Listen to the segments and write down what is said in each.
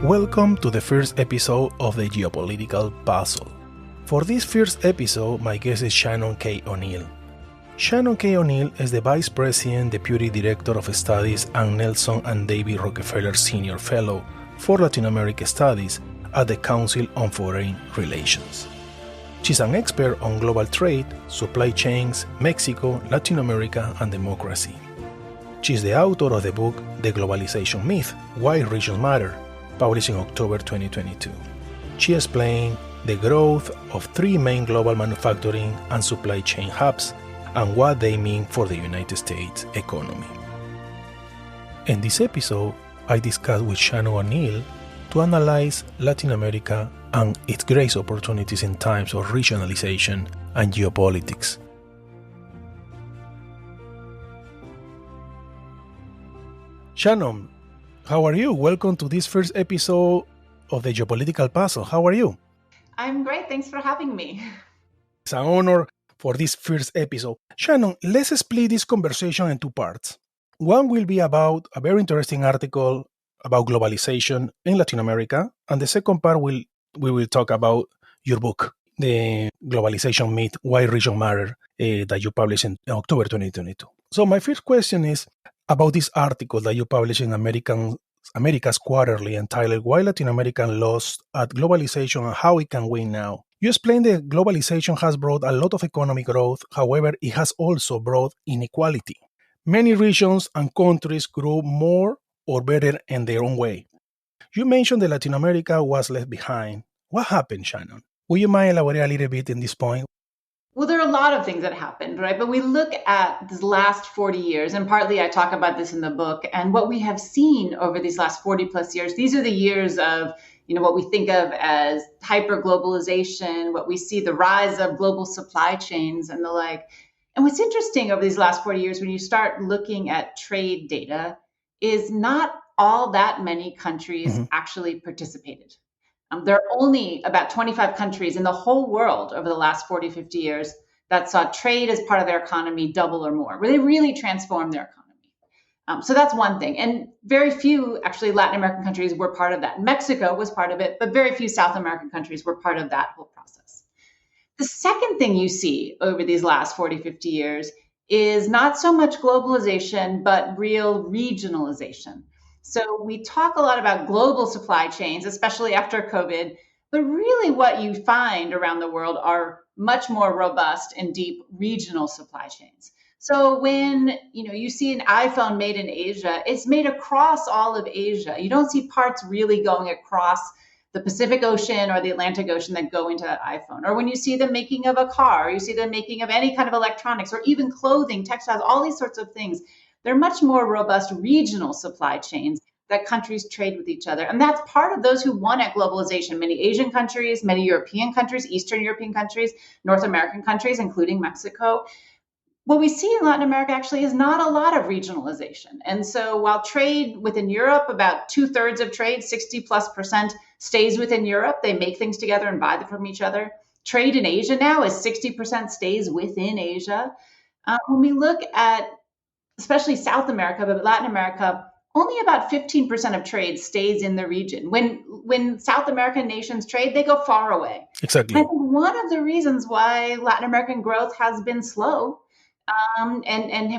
Welcome to the first episode of the Geopolitical Puzzle. For this first episode, my guest is Shannon K. O'Neil. Shannon K. O'Neil is the Vice President, Deputy Director of Studies and Nelson and David Rockefeller Senior Fellow for Latin America Studies at the Council on Foreign Relations. She's an expert on global trade, supply chains, Mexico, Latin America, and democracy. She's the author of the book The Globalization Myth, Why Regions Matter, published in October 2022. She explained the growth of three main global manufacturing and supply chain hubs and what they mean for the United States economy. In this episode, I discussed with Shannon O'Neil to analyze Latin America and its great opportunities in times of regionalization and geopolitics. Shannon, how are you? Welcome to this first episode of the Geopolitical Puzzle. How are you? I'm great. Thanks for having me. It's an honor for this first episode. Shannon, let's split this conversation in two parts. One will be about a very interesting article about globalization in Latin America, and the second part we will talk about your book, The Globalization Myth, Why Regions Matter, that you published in October 2022. So my first question is about this article that you published in America's Quarterly entitled Why Latin America Lost at Globalization and How It Can Win Now. You explain that globalization has brought a lot of economic growth, however, it has also brought inequality. Many regions and countries grew more or better in their own way. You mentioned that Latin America was left behind. What happened, Shannon? Would you mind elaborating a little bit in this point? Well, there are a lot of things that happened, right? But we look at this last 40 years, and partly I talk about this in the book, and what we have seen over these last 40 plus years, these are the years of, what we think of as hyper-globalization, what we see the rise of global supply chains and the like. And what's interesting over these last 40 years, when you start looking at trade data, is not all that many countries actually participated. There are only about 25 countries in the whole world over the last 40, 50 years that saw trade as part of their economy double or more, where they really transformed their economy. So that's one thing. And very few, actually, Latin American countries were part of that. Mexico was part of it, but very few South American countries were part of that whole process. The second thing you see over these last 40, 50 years is not so much globalization, but real regionalization. So we talk a lot about global supply chains, especially after COVID, but really what you find around the world are much more robust and deep regional supply chains. So when you see an iPhone made in Asia, it's made across all of Asia. You don't see parts really going across the Pacific Ocean or the Atlantic Ocean that go into that iPhone. Or when you see the making of a car, you see the making of any kind of electronics or even clothing, textiles, all these sorts of things. They're much more robust regional supply chains that countries trade with each other. And that's part of those who won at globalization. Many Asian countries, many European countries, Eastern European countries, North American countries, including Mexico. What we see in Latin America actually is not a lot of regionalization. And so while trade within Europe, about 2/3 of trade, 60+%, stays within Europe, they make things together and buy them from each other. Trade in Asia now is 60% stays within Asia. When we look at especially South America, but Latin America, only about 15% of trade stays in the region. When South American nations trade, they go far away. Exactly. I think one of the reasons why Latin American growth has been slow, and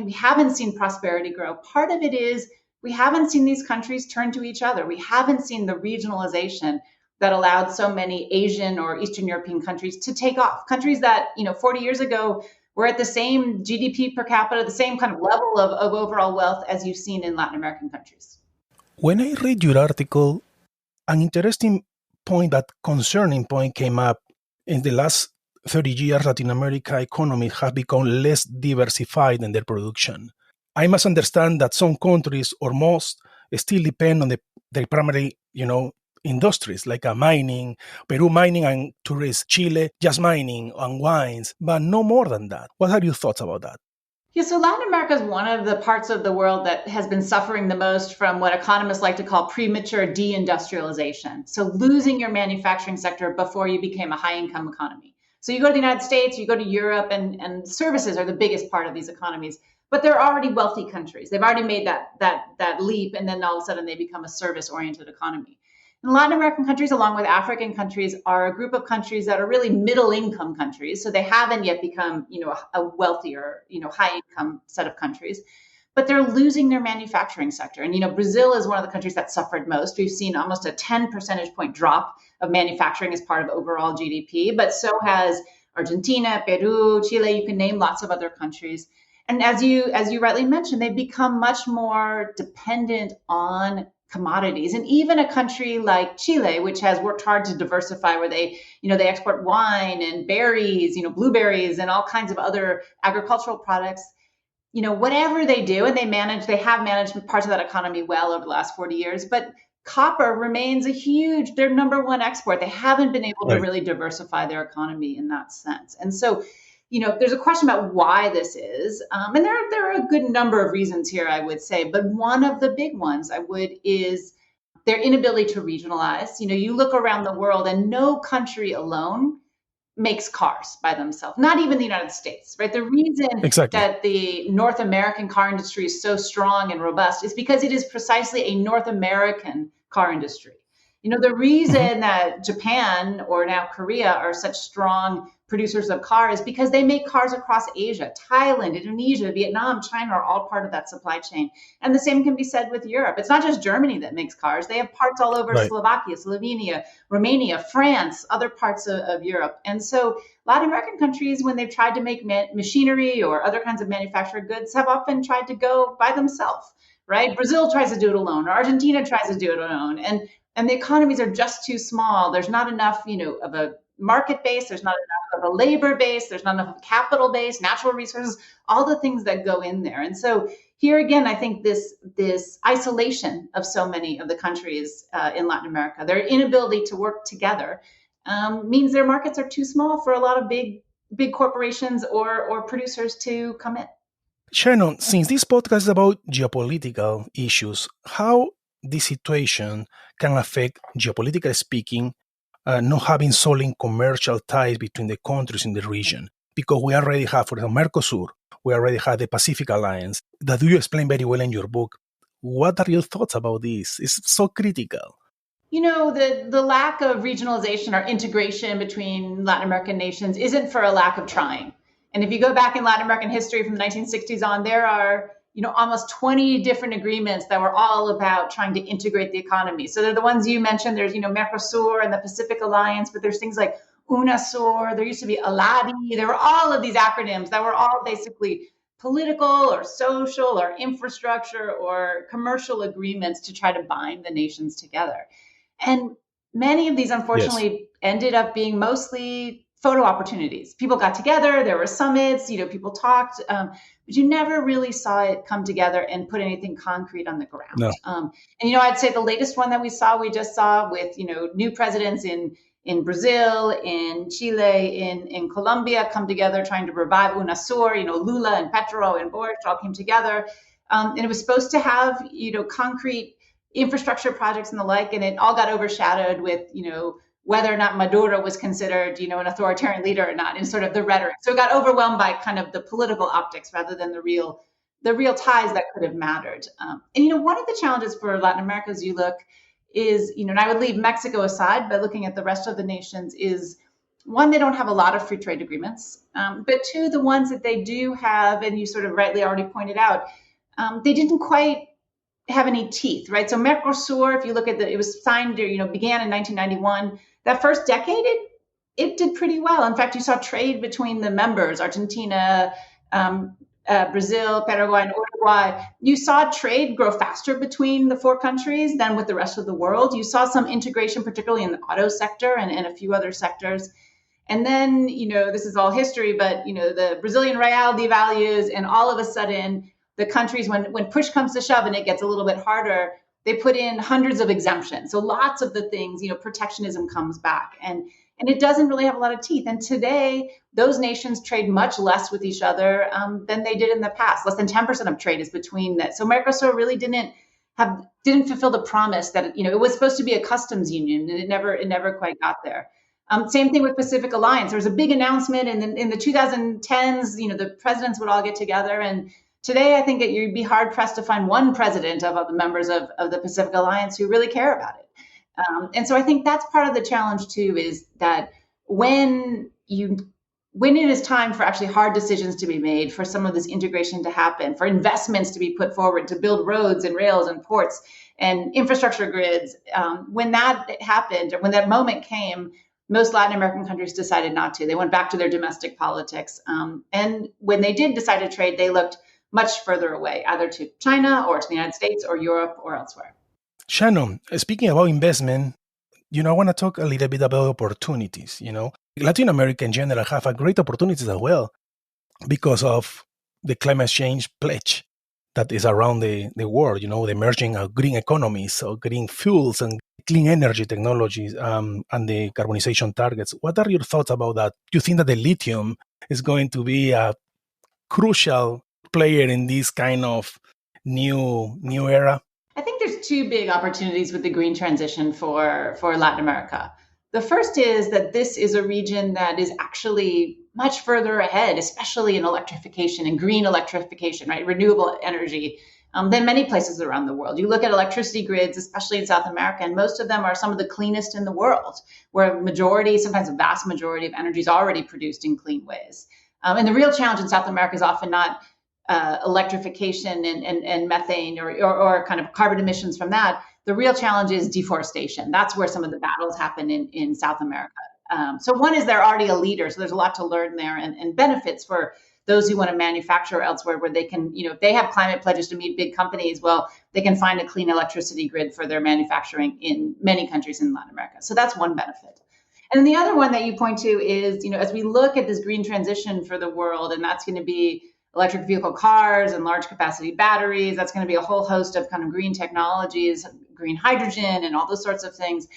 we haven't seen prosperity grow, part of it is we haven't seen these countries turn to each other. We haven't seen the regionalization that allowed so many Asian or Eastern European countries to take off. Countries that, 40 years ago were at the same GDP per capita, the same kind of level of overall wealth as you've seen in Latin American countries. When I read your article, an interesting point, that concerning point came up. In the last 30 years, Latin America economies have become less diversified in their production. I must understand that some countries, or most, still depend on their primary, industries like mining, Peru mining and tourists, Chile just mining and wines, but no more than that. What are your thoughts about that? Yeah, so Latin America is one of the parts of the world that has been suffering the most from what economists like to call premature deindustrialization. So losing your manufacturing sector before you became a high-income economy. So you go to the United States, you go to Europe, and services are the biggest part of these economies. But they're already wealthy countries. They've already made that leap, and then all of a sudden they become a service-oriented economy. And Latin American countries, along with African countries, are a group of countries that are really middle income countries. So they haven't yet become, a wealthier, high income set of countries, but they're losing their manufacturing sector. And, Brazil is one of the countries that suffered most. We've seen almost a 10 percentage point drop of manufacturing as part of overall GDP, but so has Argentina, Peru, Chile, you can name lots of other countries. And as you rightly mentioned, they've become much more dependent on commodities. And even a country like Chile, which has worked hard to diversify, where they export wine and berries, blueberries and all kinds of other agricultural products, whatever they do, and they have managed parts of that economy well over the last 40 years, but copper remains their number one export. They haven't been able to really diversify their economy in that sense. And so, there's a question about why this is. And there are a good number of reasons here, I would say. But one of the big ones is their inability to regionalize. You look around the world and no country alone makes cars by themselves, not even the United States, right? The reason that the North American car industry is so strong and robust is because it is precisely a North American car industry. The reason that Japan or now Korea are such strong producers of cars is because they make cars across Asia. Thailand, Indonesia, Vietnam, China are all part of that supply chain. And the same can be said with Europe. It's not just Germany that makes cars. They have parts all over Slovakia, Slovenia, Romania, France, other parts of Europe. And so Latin American countries, when they've tried to make machinery or other kinds of manufactured goods, have often tried to go by themselves, right? Brazil tries to do it alone, or Argentina tries to do it alone. And the economies are just too small. There's not enough, of a market base. There's not enough of a labor base. There's not enough of a capital base, natural resources, all the things that go in there. And so here again, I think this isolation of so many of the countries in Latin America, their inability to work together, means their markets are too small for a lot of big corporations or producers to come in. Shannon, since this podcast is about geopolitical issues, how this situation can affect, geopolitically speaking, not having solid commercial ties between the countries in the region? Because we already have, for example, Mercosur, we already have the Pacific Alliance, that you explain very well in your book. What are your thoughts about this? It's so critical. The lack of regionalization or integration between Latin American nations isn't for a lack of trying. And if you go back in Latin American history from the 1960s on, there are almost 20 different agreements that were all about trying to integrate the economy. So they're the ones you mentioned. There's, Mercosur and the Pacific Alliance, but there's things like UNASUR. There used to be ALADI. There were all of these acronyms that were all basically political or social or infrastructure or commercial agreements to try to bind the nations together. And many of these, unfortunately, ended up being mostly photo opportunities. People got together, there were summits, people talked, but you never really saw it come together and put anything concrete on the ground. No. And I'd say the latest one that we just saw with, new presidents in Brazil, in Chile, in Colombia come together trying to revive UNASUR, Lula and Petro and Boric all came together. And it was supposed to have, concrete infrastructure projects and the like, and it all got overshadowed with, whether or not Maduro was considered, an authoritarian leader or not, in sort of the rhetoric. So it got overwhelmed by kind of the political optics rather than the real ties that could have mattered. And one of the challenges for Latin America, as you look, is, and I would leave Mexico aside, but looking at the rest of the nations, is one, they don't have a lot of free trade agreements, but two, the ones that they do have, and you sort of rightly already pointed out, they didn't quite have any teeth, right? So Mercosur, if you look at it was signed, began in 1991. That first decade, it did pretty well. In fact, you saw trade between the members, Argentina, Brazil, Paraguay, and Uruguay. You saw trade grow faster between the four countries than with the rest of the world. You saw some integration, particularly in the auto sector and a few other sectors. And then, this is all history, but, the Brazilian real devalues, and all of a sudden, the countries, when push comes to shove and it gets a little bit harder, they put in hundreds of exemptions. So lots of the things, protectionism comes back, and it doesn't really have a lot of teeth. And today, those nations trade much less with each other than they did in the past. Less than 10% of trade is between that. So Mercosur really didn't fulfill the promise that it was supposed to be a customs union, and it never quite got there. Same thing with Pacific Alliance. There was a big announcement in the 2010s. The presidents would all get together, and today, I think you'd be hard pressed to find one president of the members of the Pacific Alliance who really care about it. And so I think that's part of the challenge too, is that when it is time for actually hard decisions to be made, for some of this integration to happen, for investments to be put forward to build roads and rails and ports and infrastructure grids, when that happened, or when that moment came, most Latin American countries decided not to. They went back to their domestic politics. And when they did decide to trade, they looked much further away, either to China or to the United States or Europe or elsewhere. Shannon, speaking about investment, I want to talk a little bit about opportunities. Latin America in general have a great opportunities as well because of the climate change pledge that is around the world, the emerging green economies, so green fuels and clean energy technologies, and the carbonization targets. What are your thoughts about that? Do you think that the lithium is going to be a crucial player in this kind of new era? I think there's two big opportunities with the green transition for Latin America. The first is that this is a region that is actually much further ahead, especially in electrification and green electrification, right? Renewable energy, than many places around the world. You look at electricity grids, especially in South America, and most of them are some of the cleanest in the world, where a majority, sometimes a vast majority of energy is already produced in clean ways. And the real challenge in South America is often not electrification and methane or kind of carbon emissions from that. The real challenge is deforestation. That's where some of the battles happen in South America. So one is they're already a leader, so there's a lot to learn there, and benefits for those who want to manufacture elsewhere, where they can, if they have climate pledges to meet big companies, well, they can find a clean electricity grid for their manufacturing in many countries in Latin America. So that's one benefit. And then the other one that you point to is, as we look at this green transition for the world, and that's going to be electric vehicle cars and large capacity batteries. That's going to be a whole host of kind of green technologies, green hydrogen, and all those sorts of things.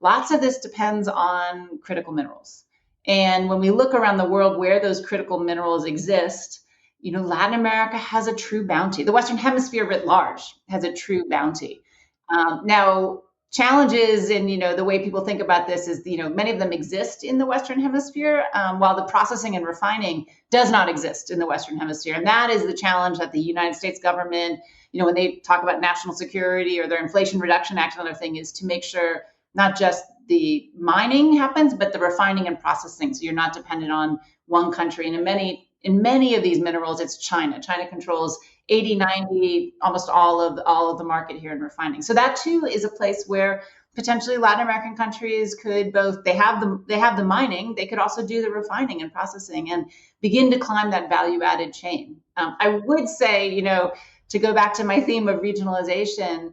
Lots of this depends on critical minerals. And when we look around the world where those critical minerals exist, Latin America has a true bounty. The Western Hemisphere writ large has a true bounty. Now, challenges in the way people think about this is many of them exist in the Western Hemisphere, while the processing and refining does not exist in the Western Hemisphere. And that is the challenge that the United States government, when they talk about national security or their Inflation Reduction Act, another thing is to make sure not just the mining happens, but the refining and processing, so you're not dependent on one country. And in many of these minerals, it's China. China controls 80, 90, almost all of the market here in refining. So that too is a place where potentially Latin American countries could both, they have the mining, they could also do the refining and processing and begin to climb that value added chain. I would say, to go back to my theme of regionalization,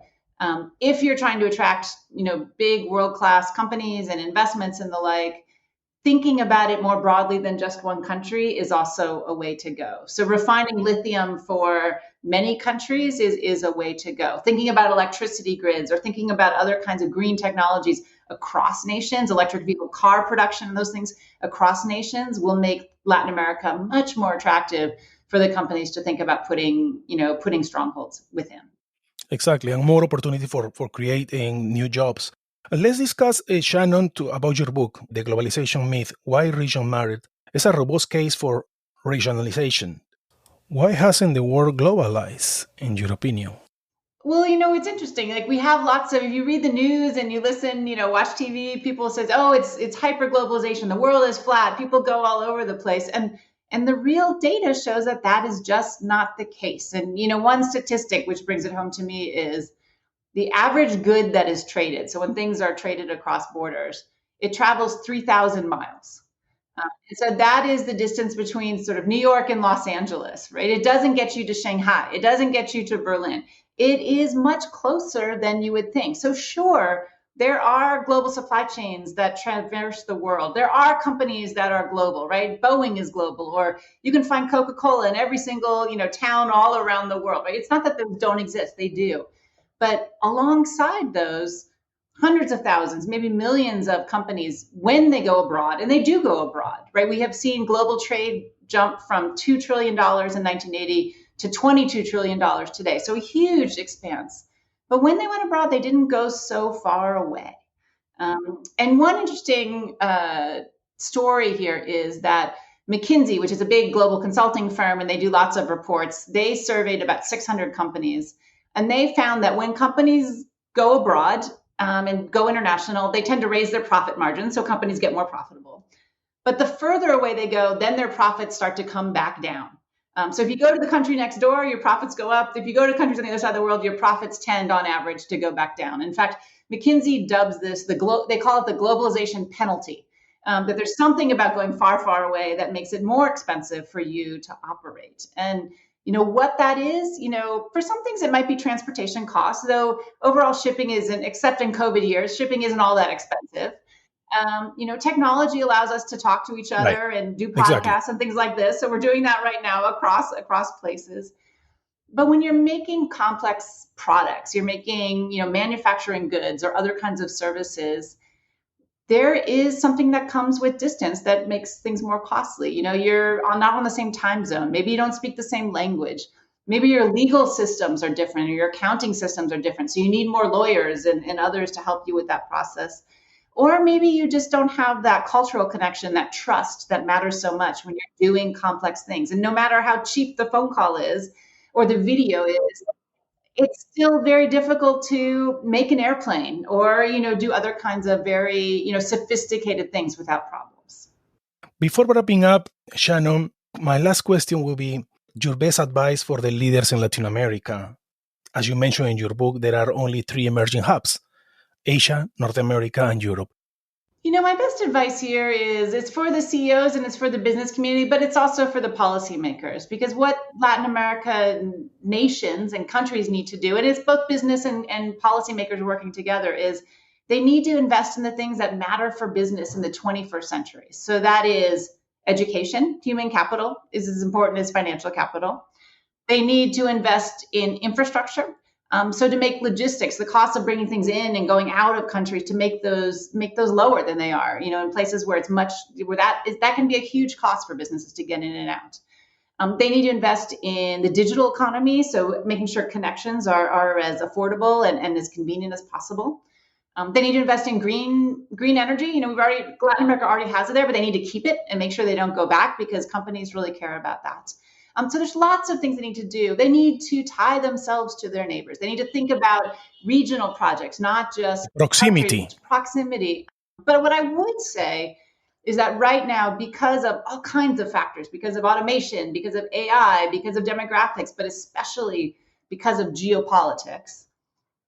if you're trying to attract, big world-class companies and investments and the like, thinking about it more broadly than just one country is also a way to go. So refining lithium for many countries is a way to go. Thinking about electricity grids or thinking about other kinds of green technologies across nations, electric vehicle car production, and those things across nations will make Latin America much more attractive for the companies to think about putting strongholds within. Exactly, and more opportunity for creating new jobs. Let's discuss, Shannon, about your book, The Globalization Myth, Why Region Mattered. It's a robust case for regionalization. Why hasn't the world globalized, in your opinion? Well, it's interesting. Like we have lots of, if you read the news and you listen, watch TV, people say, oh, it's hyper globalization. The world is flat. People go all over the place. And the real data shows that is just not the case. And, one statistic which brings it home to me is the average good that is traded. So when things are traded across borders, it travels 3,000 miles. And so that is the distance between sort of New York and Los Angeles, right? It doesn't get you to Shanghai. It doesn't get you to Berlin. It is much closer than you would think. So sure, there are global supply chains that traverse the world. There are companies that are global, right? Boeing is global, or you can find Coca-Cola in every single, town all around the world, right? It's not that those don't exist, they do. But alongside those, hundreds of thousands, maybe millions of companies, when they go abroad, and they do go abroad, right? We have seen global trade jump from $2 trillion in 1980 to $22 trillion today. So a huge expanse. But when they went abroad, they didn't go so far away. And one interesting story here is that McKinsey, which is a big global consulting firm, and they do lots of reports, they surveyed about 600 companies. And they found that when companies go abroad, and go international, they tend to raise their profit margins, so companies get more profitable. But the further away they go, then their profits start to come back down. So if you go to the country next door, your profits go up. If you go to countries on the other side of the world, your profits tend on average to go back down. In fact, McKinsey dubs this, they call it the globalization penalty, that there's something about going far, far away that makes it more expensive for you to operate. And what that is, for some things it might be transportation costs, though overall shipping isn't, except in COVID years, shipping isn't all that expensive. Technology allows us to talk to each other and do podcasts and things like this. So we're doing that right now across places. But when you're making complex products, you're making, manufacturing goods or other kinds of services, there is something that comes with distance that makes things more costly. You're not on the same time zone. Maybe you don't speak the same language. Maybe your legal systems are different or your accounting systems are different. So you need more lawyers and others to help you with that process. Or maybe you just don't have that cultural connection, that trust that matters so much when you're doing complex things. And no matter how cheap the phone call is or the video is, it's still very difficult to make an airplane or, do other kinds of very, sophisticated things without problems. Before wrapping up, Shannon, my last question will be your best advice for the leaders in Latin America. As you mentioned in your book, there are only 3 emerging hubs: Asia, North America, and Europe. My best advice here is it's for the CEOs and it's for the business community, but it's also for the policymakers, because what Latin America nations and countries need to do, and it's both business and policymakers working together, is they need to invest in the things that matter for business in the 21st century. So that is education. Human capital is as important as financial capital. They need to invest in infrastructure. So to make logistics, the cost of bringing things in and going out of countries, to make those lower than they are, in places where that can be a huge cost for businesses to get in and out. They need to invest in the digital economy, so making sure connections are as affordable and as convenient as possible. They need to invest in green energy. Latin America already has it there, but they need to keep it and make sure they don't go back, because companies really care about that. So there's lots of things they need to do. They need to tie themselves to their neighbors. They need to think about regional projects, not just proximity. But what I would say is that right now, because of all kinds of factors, because of automation, because of AI, because of demographics, but especially because of geopolitics,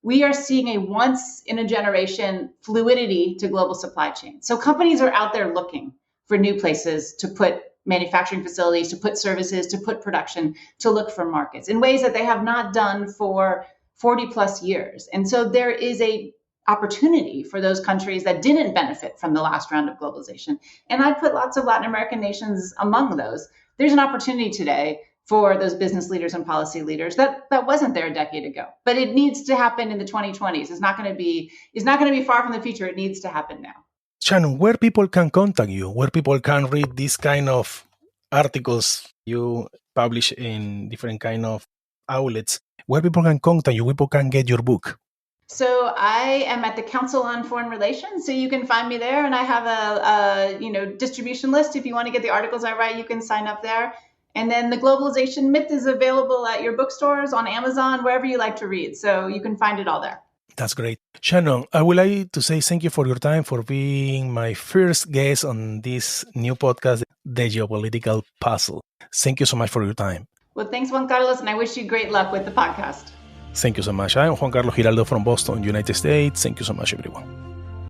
we are seeing a once-in-a-generation fluidity to global supply chains. So companies are out there looking for new places to put manufacturing facilities, to put services, to put production, to look for markets in ways that they have not done for 40 plus years. And so there is a opportunity for those countries that didn't benefit from the last round of globalization. And I'd put lots of Latin American nations among those. There's an opportunity today for those business leaders and policy leaders that wasn't there a decade ago. But it needs to happen in the 2020s. It's not going to be far from the future. It needs to happen now. Shannon, where people can contact you, where people can read these kind of articles you publish in different kind of outlets, where people can contact you, where people can get your book. So I am at the Council on Foreign Relations, so you can find me there, and I have a distribution list. If you want to get the articles I write, you can sign up there. And then the Globalization Myth is available at your bookstores, on Amazon, wherever you like to read. So you can find it all there. That's great. Shannon, I would like to say thank you for your time, for being my first guest on this new podcast, The Geopolitical Puzzle. Thank you so much for your time. Well, thanks, Juan Carlos, and I wish you great luck with the podcast. Thank you so much. I'm Juan Carlos Giraldo from Boston, United States. Thank you so much, everyone.